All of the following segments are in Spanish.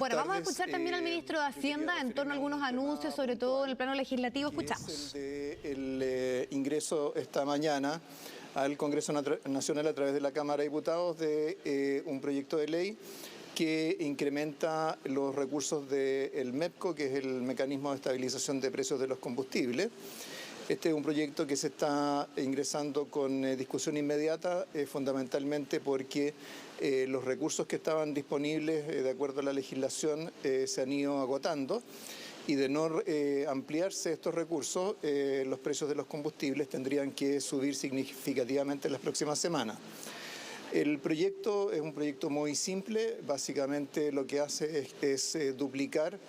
Ahora, vamos a escuchar también al ministro de Hacienda en torno a algunos anuncios, sobre todo en el plano legislativo. Escuchamos. El ingreso esta mañana al Congreso Nacional a través de la Cámara de Diputados de un proyecto de ley que incrementa los recursos del MEPCO, que es el Mecanismo de Estabilización de Precios de los Combustibles. Este es un proyecto que se está ingresando con discusión inmediata, fundamentalmente porque los recursos que estaban disponibles de acuerdo a la legislación se han ido agotando, y de no ampliarse estos recursos, los precios de los combustibles tendrían que subir significativamente en las próximas semanas. El proyecto es un proyecto muy simple. Básicamente lo que hace es duplicar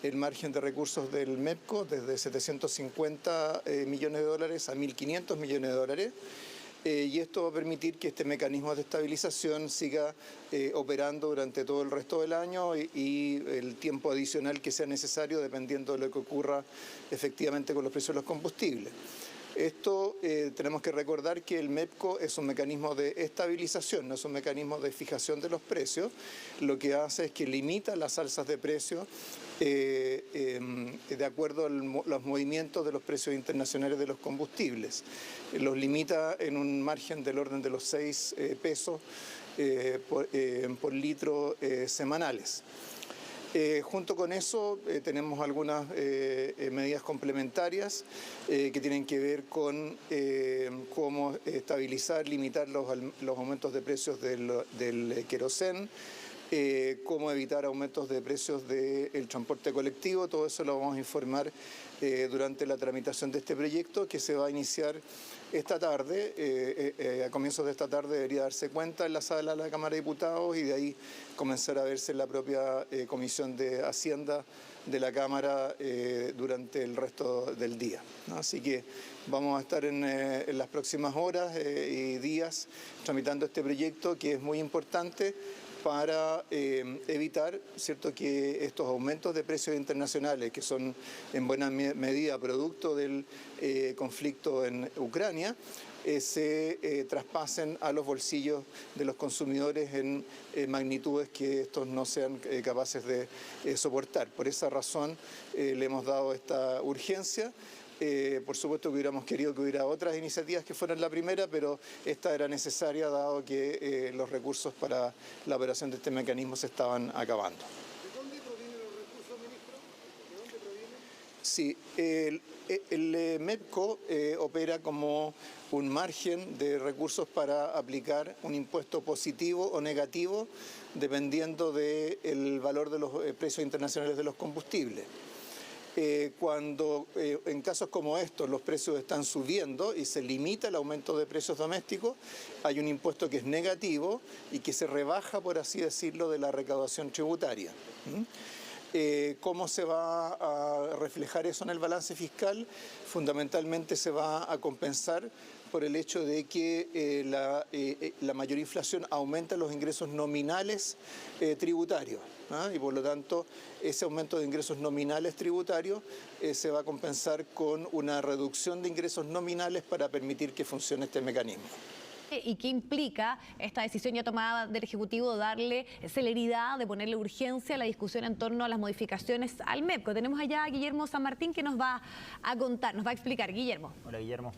el margen de recursos del MEPCO desde 750 millones de dólares a 1.500 millones de dólares. Y esto va a permitir que este mecanismo de estabilización siga operando durante todo el resto del año y el tiempo adicional que sea necesario, dependiendo de lo que ocurra efectivamente con los precios de los combustibles. Esto tenemos que recordar que el MEPCO es un mecanismo de estabilización, no es un mecanismo de fijación de los precios. Lo que hace es que limita las alzas de precios de acuerdo a los movimientos de los precios internacionales de los combustibles. Los limita en un margen del orden de los 6 pesos por litro semanales. Junto con eso tenemos algunas medidas complementarias que tienen que ver con cómo estabilizar, limitar los aumentos de precios del querosén, cómo evitar aumentos de precios del transporte colectivo. Todo eso lo vamos a informar durante la tramitación de este proyecto, que se va a iniciar esta tarde. A comienzos de esta tarde debería darse cuenta en la sala de la Cámara de Diputados y de ahí comenzar a verse en la propia Comisión de Hacienda de la Cámara durante el resto del día, ¿no? Así que vamos a estar en las próximas horas y días tramitando este proyecto, que es muy importante para evitar, ¿cierto?, que estos aumentos de precios internacionales, que son en buena medida producto del conflicto en Ucrania, se traspasen a los bolsillos de los consumidores en magnitudes que estos no sean capaces de soportar. Por esa razón le hemos dado esta urgencia. Por supuesto que hubiéramos querido que hubiera otras iniciativas que fueran la primera, pero esta era necesaria dado que los recursos para la operación de este mecanismo se estaban acabando. ¿De dónde provienen los recursos, ministro? ¿De dónde provienen? Sí, el MEPCO opera como un margen de recursos para aplicar un impuesto positivo o negativo dependiendo del valor de los precios internacionales de los combustibles. Cuando en casos como estos los precios están subiendo y se limita el aumento de precios domésticos, hay un impuesto que es negativo y que se rebaja, por así decirlo, de la recaudación tributaria. ¿Cómo se va a reflejar eso en el balance fiscal? Fundamentalmente se va a compensar por el hecho de que la mayor inflación aumenta los ingresos nominales tributarios, ¿ah? Y por lo tanto ese aumento de ingresos nominales tributarios se va a compensar con una reducción de ingresos nominales para permitir que funcione este mecanismo. ¿Y qué implica esta decisión ya tomada del Ejecutivo, darle celeridad, de ponerle urgencia a la discusión en torno a las modificaciones al MEPCO? Tenemos allá a Guillermo San Martín, que nos va a contar, nos va a explicar. Guillermo. Hola, Guillermo.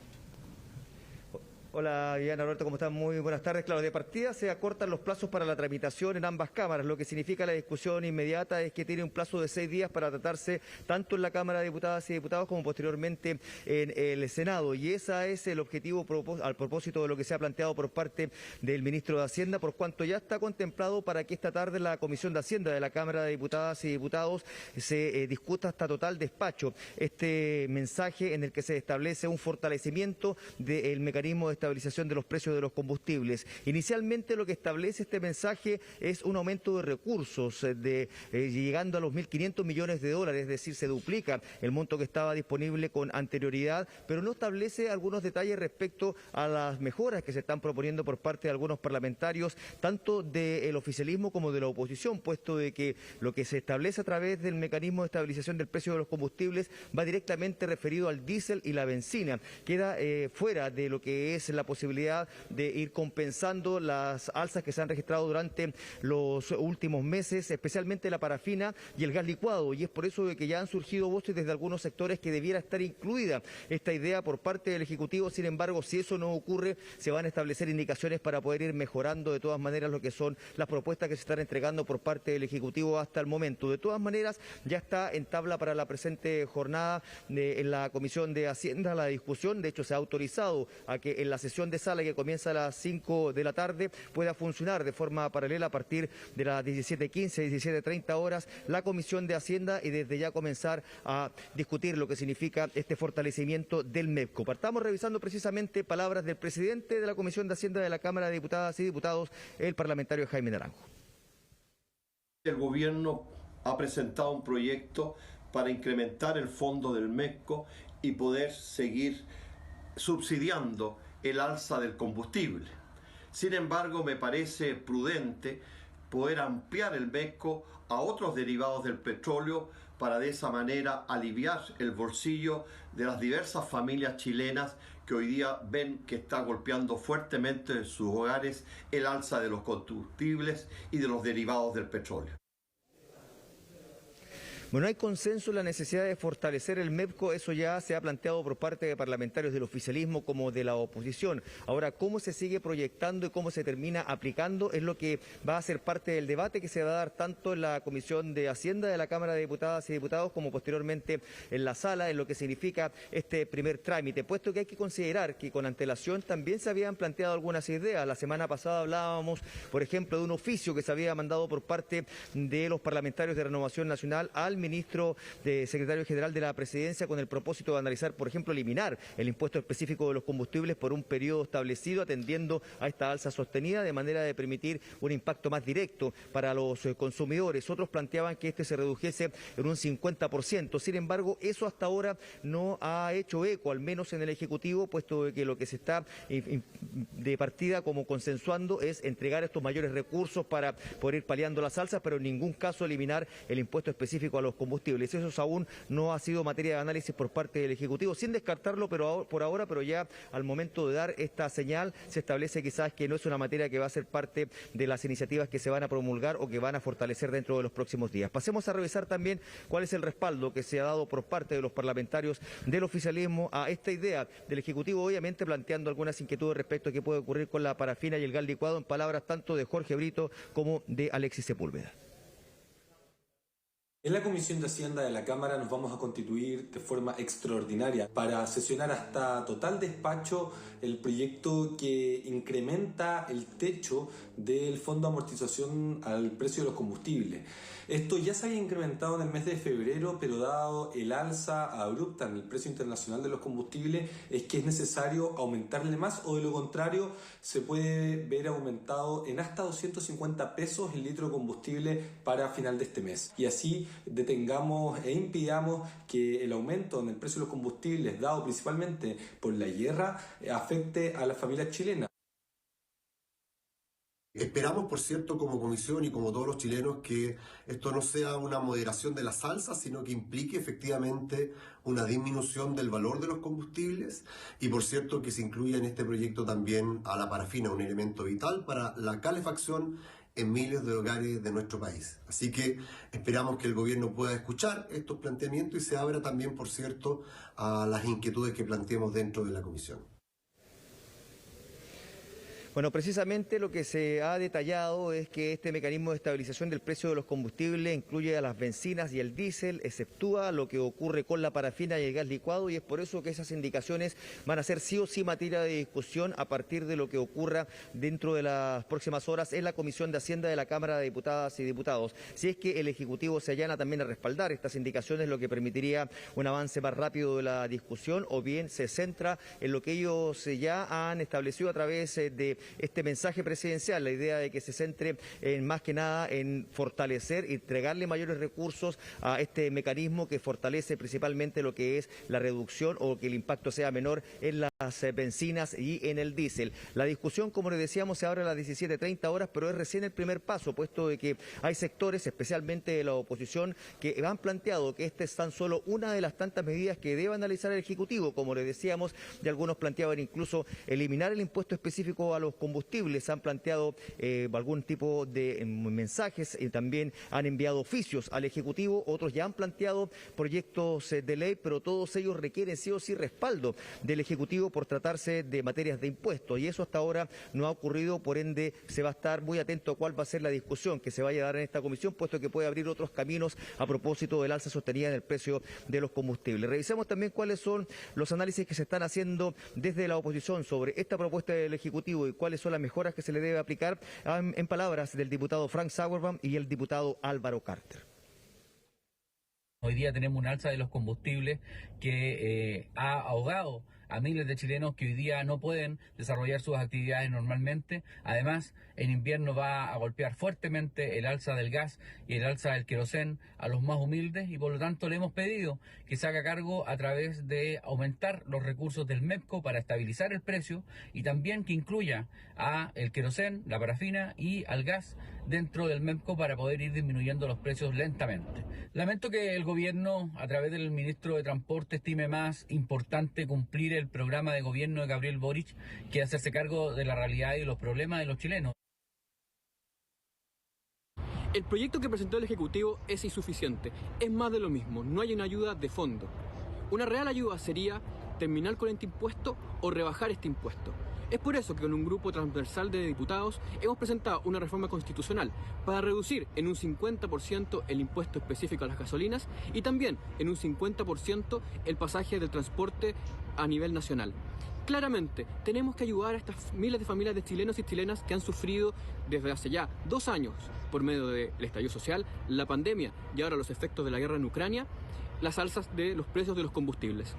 Hola, Viviana, Alberto, ¿cómo están? Muy buenas tardes. Claro, de partida se acortan los plazos para la tramitación en ambas cámaras. Lo que significa la discusión inmediata es que tiene un plazo de 6 días para tratarse tanto en la Cámara de Diputadas y Diputados como posteriormente en el Senado. Y ese es el objetivo al propósito de lo que se ha planteado por parte del ministro de Hacienda, por cuanto ya está contemplado para que esta tarde la Comisión de Hacienda de la Cámara de Diputadas y Diputados se discuta hasta total despacho este mensaje en el que se establece un fortalecimiento del mecanismo de estabilización de los precios de los combustibles. Inicialmente lo que establece este mensaje es un aumento de recursos llegando a los 1.500 millones de dólares, es decir, se duplica el monto que estaba disponible con anterioridad, pero no establece algunos detalles respecto a las mejoras que se están proponiendo por parte de algunos parlamentarios, tanto del oficialismo como de la oposición, puesto de que lo que se establece a través del mecanismo de estabilización del precio de los combustibles va directamente referido al diésel y la benzina. Queda fuera de lo que es la posibilidad de ir compensando las alzas que se han registrado durante los últimos meses, especialmente la parafina y el gas licuado, y es por eso de que ya han surgido voces desde algunos sectores que debiera estar incluida esta idea por parte del Ejecutivo. Sin embargo, si eso no ocurre, se van a establecer indicaciones para poder ir mejorando de todas maneras lo que son las propuestas que se están entregando por parte del Ejecutivo hasta el momento. De todas maneras, ya está en tabla para la presente jornada en la Comisión de Hacienda la discusión. De hecho, se ha autorizado a que en la sesión de sala, que comienza a las 5 de la tarde, pueda funcionar de forma paralela a partir de las 17:15, 17:30 horas la Comisión de Hacienda, y desde ya comenzar a discutir lo que significa este fortalecimiento del MEPCO. Partamos revisando precisamente palabras del presidente de la Comisión de Hacienda de la Cámara de Diputadas y Diputados, el parlamentario Jaime Naranjo. El gobierno ha presentado un proyecto para incrementar el fondo del MEPCO y poder seguir subsidiando el alza del combustible. Sin embargo, me parece prudente poder ampliar el MEPCO a otros derivados del petróleo para de esa manera aliviar el bolsillo de las diversas familias chilenas que hoy día ven que está golpeando fuertemente en sus hogares el alza de los combustibles y de los derivados del petróleo. Bueno, hay consenso en la necesidad de fortalecer el MEPCO, eso ya se ha planteado por parte de parlamentarios del oficialismo como de la oposición. Ahora, cómo se sigue proyectando y cómo se termina aplicando es lo que va a ser parte del debate que se va a dar tanto en la Comisión de Hacienda de la Cámara de Diputadas y Diputados como posteriormente en la sala, en lo que significa este primer trámite, puesto que hay que considerar que con antelación también se habían planteado algunas ideas. La semana pasada hablábamos, por ejemplo, de un oficio que se había mandado por parte de los parlamentarios de Renovación Nacional al ministro secretario general de la Presidencia con el propósito de analizar, por ejemplo, eliminar el impuesto específico de los combustibles por un periodo establecido, atendiendo a esta alza sostenida, de manera de permitir un impacto más directo para los consumidores. Otros planteaban que este se redujese en un 50%. Sin embargo, eso hasta ahora no ha hecho eco, al menos en el Ejecutivo, puesto que lo que se está de partida como consensuando es entregar estos mayores recursos para poder ir paliando las alzas, pero en ningún caso eliminar el impuesto específico a los combustibles. Eso aún no ha sido materia de análisis por parte del Ejecutivo, sin descartarlo por ahora, pero ya al momento de dar esta señal se establece quizás que no es una materia que va a ser parte de las iniciativas que se van a promulgar o que van a fortalecer dentro de los próximos días. Pasemos a revisar también cuál es el respaldo que se ha dado por parte de los parlamentarios del oficialismo a esta idea del Ejecutivo, obviamente planteando algunas inquietudes respecto a qué puede ocurrir con la parafina y el gas licuado, en palabras tanto de Jorge Brito como de Alexis Sepúlveda. En la Comisión de Hacienda de la Cámara nos vamos a constituir de forma extraordinaria para sesionar hasta total despacho el proyecto que incrementa el techo del Fondo de Amortización al precio de los combustibles. Esto ya se había incrementado en el mes de febrero, pero dado el alza abrupta en el precio internacional de los combustibles, es que es necesario aumentarle más, o de lo contrario se puede ver aumentado en hasta 250 pesos el litro de combustible para final de este mes. Y así detengamos e impidamos que el aumento en el precio de los combustibles, dado principalmente por la guerra, afecte a las familias chilenas. Esperamos, por cierto, como comisión y como todos los chilenos, que esto no sea una moderación de las alzas, sino que implique efectivamente una disminución del valor de los combustibles y, por cierto, que se incluya en este proyecto también a la parafina, un elemento vital para la calefacción en miles de hogares de nuestro país. Así que esperamos que el gobierno pueda escuchar estos planteamientos y se abra también, por cierto, a las inquietudes que planteemos dentro de la comisión. Bueno, precisamente lo que se ha detallado es que este mecanismo de estabilización del precio de los combustibles incluye a las bencinas y el diésel, exceptúa lo que ocurre con la parafina y el gas licuado, y es por eso que esas indicaciones van a ser sí o sí materia de discusión a partir de lo que ocurra dentro de las próximas horas en la Comisión de Hacienda de la Cámara de Diputadas y Diputados. Si es que el Ejecutivo se allana también a respaldar estas indicaciones, lo que permitiría un avance más rápido de la discusión, o bien se centra en lo que ellos ya han establecido a través de este mensaje presidencial, la idea de que se centre más que nada en fortalecer y entregarle mayores recursos a este mecanismo que fortalece principalmente lo que es la reducción o que el impacto sea menor en las bencinas y en el diésel. La discusión, como les decíamos, se abre a las 17:30 horas, pero es recién el primer paso, puesto de que hay sectores, especialmente de la oposición, que han planteado que esta es tan solo una de las tantas medidas que debe analizar el Ejecutivo. Como les decíamos, de algunos planteaban incluso eliminar el impuesto específico a los combustibles, han planteado algún tipo de mensajes y también han enviado oficios al Ejecutivo, otros ya han planteado proyectos de ley, pero todos ellos requieren sí o sí respaldo del Ejecutivo por tratarse de materias de impuestos, y eso hasta ahora no ha ocurrido. Por ende se va a estar muy atento a cuál va a ser la discusión que se vaya a dar en esta comisión, puesto que puede abrir otros caminos a propósito del alza sostenida en el precio de los combustibles. Revisemos también cuáles son los análisis que se están haciendo desde la oposición sobre esta propuesta del Ejecutivo y cuáles son las mejoras que se le debe aplicar, en palabras del diputado Frank Sauerbaum y el diputado Álvaro Carter. Hoy día tenemos un alza de los combustibles que ha ahogado a miles de chilenos que hoy día no pueden desarrollar sus actividades normalmente. Además, en invierno va a golpear fuertemente el alza del gas y el alza del querosén a los más humildes, y por lo tanto le hemos pedido que se haga cargo a través de aumentar los recursos del MEPCO para estabilizar el precio, y también que incluya a el querosén, la parafina y al gas dentro del MEPCO para poder ir disminuyendo los precios lentamente. Lamento que el gobierno, a través del ministro de Transporte, estime más importante cumplir el programa de gobierno de Gabriel Boric que hacerse cargo de la realidad y de los problemas de los chilenos. El proyecto que presentó el Ejecutivo es insuficiente, es más de lo mismo, no hay una ayuda de fondo. Una real ayuda sería terminar con este impuesto o rebajar este impuesto. Es por eso que con un grupo transversal de diputados hemos presentado una reforma constitucional para reducir en un 50% el impuesto específico a las gasolinas y también en un 50% el pasaje del transporte a nivel nacional. Claramente, tenemos que ayudar a estas miles de familias de chilenos y chilenas que han sufrido desde hace ya 2 años, por medio del estallido social, la pandemia y ahora los efectos de la guerra en Ucrania, las alzas de los precios de los combustibles.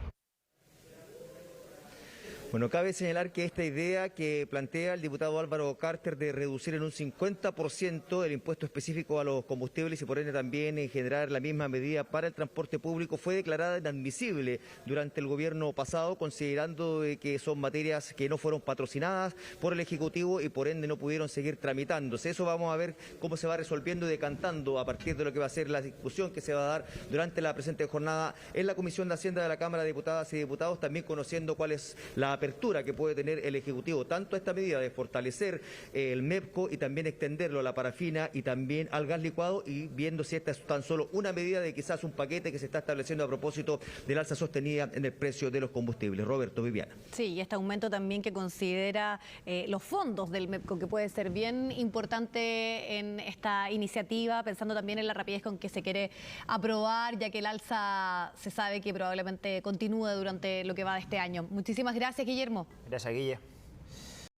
Bueno, cabe señalar que esta idea que plantea el diputado Álvaro Carter de reducir en un 50% el impuesto específico a los combustibles y por ende también generar la misma medida para el transporte público fue declarada inadmisible durante el gobierno pasado, considerando que son materias que no fueron patrocinadas por el Ejecutivo y por ende no pudieron seguir tramitándose. Eso vamos a ver cómo se va resolviendo y decantando a partir de lo que va a ser la discusión que se va a dar durante la presente jornada en la Comisión de Hacienda de la Cámara de Diputadas y Diputados, también conociendo cuál es la apertura que puede tener el Ejecutivo, tanto a esta medida de fortalecer el MEPCO y también extenderlo a la parafina y también al gas licuado, y viendo si esta es tan solo una medida de quizás un paquete que se está estableciendo a propósito del alza sostenida en el precio de los combustibles. Roberto, Viviana. Sí, y este aumento también que considera los fondos del MEPCO, que puede ser bien importante en esta iniciativa, pensando también en la rapidez con que se quiere aprobar, ya que el alza se sabe que probablemente continúe durante lo que va de este año. Muchísimas gracias, Guillermo. Gracias, Guille.